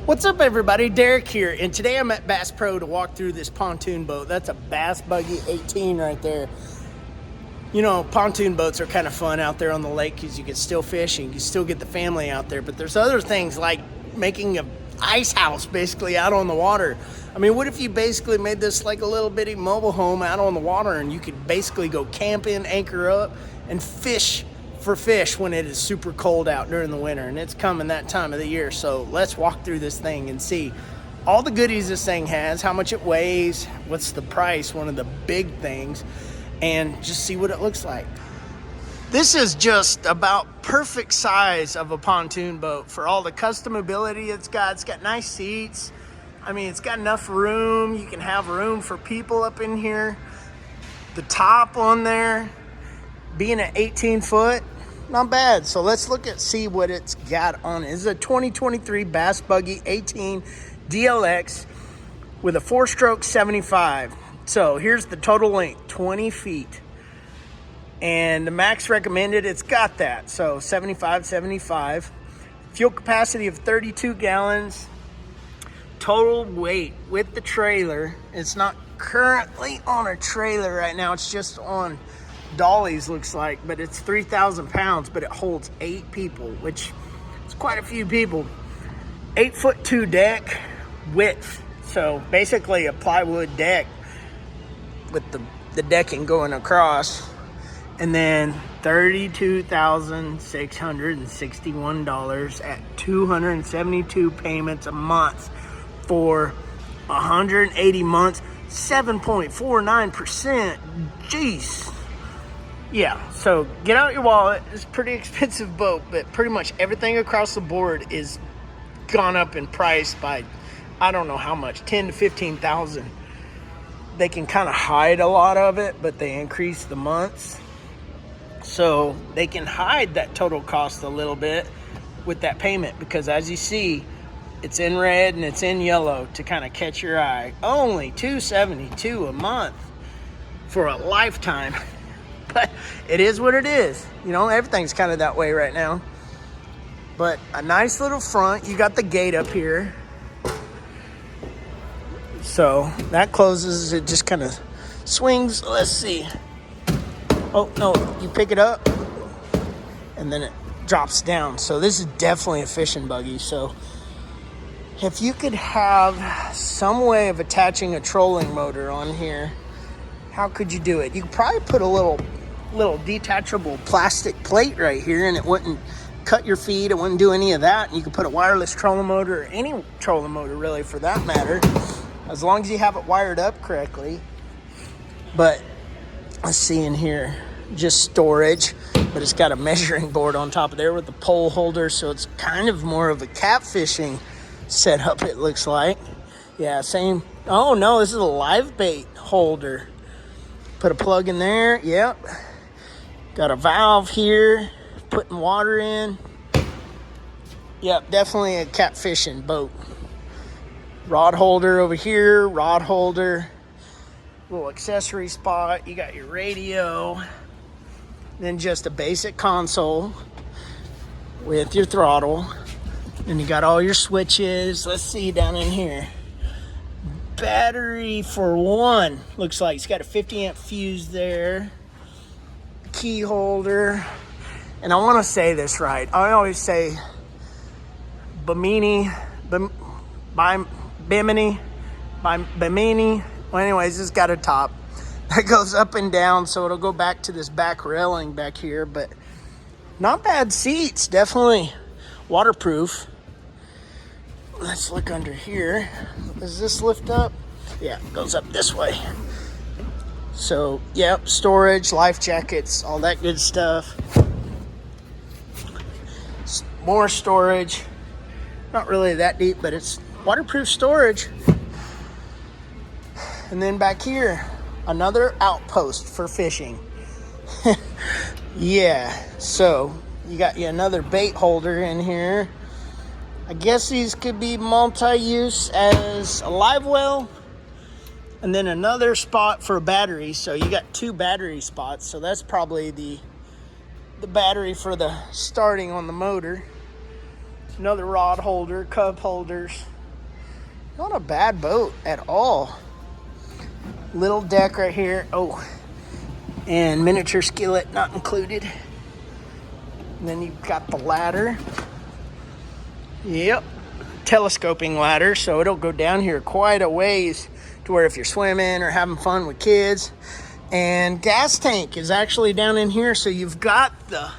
What's up, everybody? Derek here, and today I'm at Bass Pro to walk through this pontoon boat. That's a Bass Buggy 18 right there. You know, pontoon boats are kind of fun out there on the lake because you can still fish and you can still get the family out there, but there's other things like making a ice house basically out on the water. I mean, what if you basically made this like a little bitty mobile home out on the water and you could basically go camping, anchor up, and fish for fish when it is super cold out during the winter, and it's coming that time of the year. So let's walk through this thing and see all the goodies this thing has, how much it weighs, what's the price, one of the big things, and just see what it looks like. This is just about perfect size of a pontoon boat for all the customability it's got. It's got nice seats. I mean, it's got enough room. You can have room for people up in here. The top on there, being at 18 foot, not bad. So let's see what it's got on it. This is a 2023 Bass Buggy 18 DLX with a 4-stroke 75. So here's the total length, 20 feet. And the max recommended, it's got that. So 75. Fuel capacity of 32 gallons. Total weight with the trailer. It's not currently on a trailer right now. It's just on dollies, looks like, but it's 3,000 pounds, but it holds 8 people, which is quite a few people. 8'2" deck width, so basically a plywood deck with the decking going across, and then $32,661 at 272 payments a month for 180 months, 7.49%. Jeez. Yeah, so get out your wallet. It's a pretty expensive boat, but pretty much everything across the board is gone up in price by, I don't know how much, 10 to 15,000. They can kind of hide a lot of it, but they increase the months. So they can hide that total cost a little bit with that payment, because as you see, it's in red and it's in yellow to kind of catch your eye. Only $272 a month for a lifetime. But it is what it is. You know, everything's kind of that way right now. But a nice little front. You got the gate up here. So that closes. It just kind of swings. Let's see. Oh, no. You pick it up. And then it drops down. So this is definitely a fishing buggy. So if you could have some way of attaching a trolling motor on here, how could you do it? You could probably put a little detachable plastic plate right here, and it wouldn't cut your feed. It wouldn't do any of that. And you could put a wireless trolling motor, or any trolling motor really for that matter, as long as you have it wired up correctly. But let's see in here, just storage, but it's got a measuring board on top of there with the pole holder, so it's kind of more of a catfishing setup, it looks like. Yeah, same. Oh no, this is a live bait holder. Put a plug in there. Yep. Got a valve here, putting water in. Yep, definitely a catfishing boat. Rod holder over here, rod holder. Little accessory spot. You got your radio. Then just a basic console with your throttle. And you got all your switches. Let's see down in here. Battery for one, looks like it's got a 50 amp fuse there, key holder, and I want to say this right. I always say Bimini. Well, anyways, it's got a top that goes up and down, so it'll go back to this back railing back here, but not bad seats, definitely waterproof. Let's look under here. Does this lift up? Yeah, it goes up this way. So, yep, storage, life jackets, all that good stuff. More storage. Not really that deep, but it's waterproof storage. And then back here, another outpost for fishing. Yeah, so you got you another bait holder in here. I guess these could be multi-use as a live well, and then another spot for a battery. So you got 2 battery spots. So that's probably the battery for the starting on the motor. Another rod holder, cup holders. Not a bad boat at all. Little deck right here. Oh, and miniature skillet not included. And then you've got the ladder. Yep, telescoping ladder, so it'll go down here quite a ways to where if you're swimming or having fun with kids. And gas tank is actually down in here, so you've got the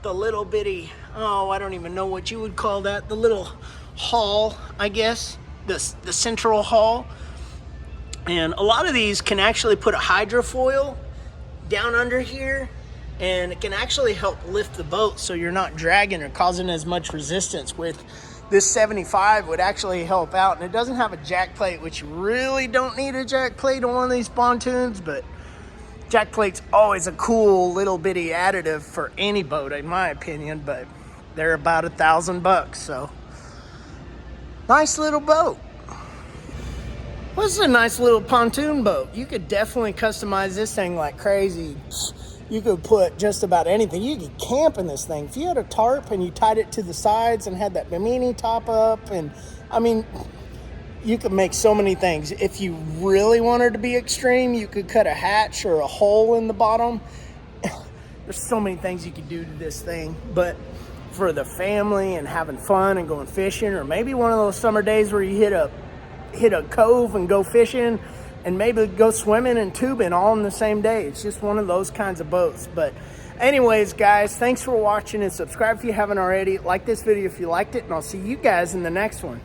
little bitty, oh, I don't even know what you would call that, the little hull, I guess, the central hull. And a lot of these can actually put a hydrofoil down under here, and it can actually help lift the boat so you're not dragging or causing as much resistance. With this 75 would actually help out, and it doesn't have a jack plate, which you really don't need a jack plate on one of these pontoons, but jack plate's always a cool little bitty additive for any boat, in my opinion, but they're about $1,000, so nice little boat. Well, this is a nice little pontoon boat. You could definitely customize this thing like crazy. You could put just about anything. You could camp in this thing. If you had a tarp and you tied it to the sides and had that bimini top up, and I mean, you could make so many things. If you really wanted to be extreme, you could cut a hatch or a hole in the bottom. There's so many things you could do to this thing. But for the family and having fun and going fishing, or maybe one of those summer days where you hit a cove and go fishing, and maybe go swimming and tubing all in the same day. It's just one of those kinds of boats. But anyways, guys, thanks for watching, and subscribe if you haven't already. Like this video if you liked it, and I'll see you guys in the next one.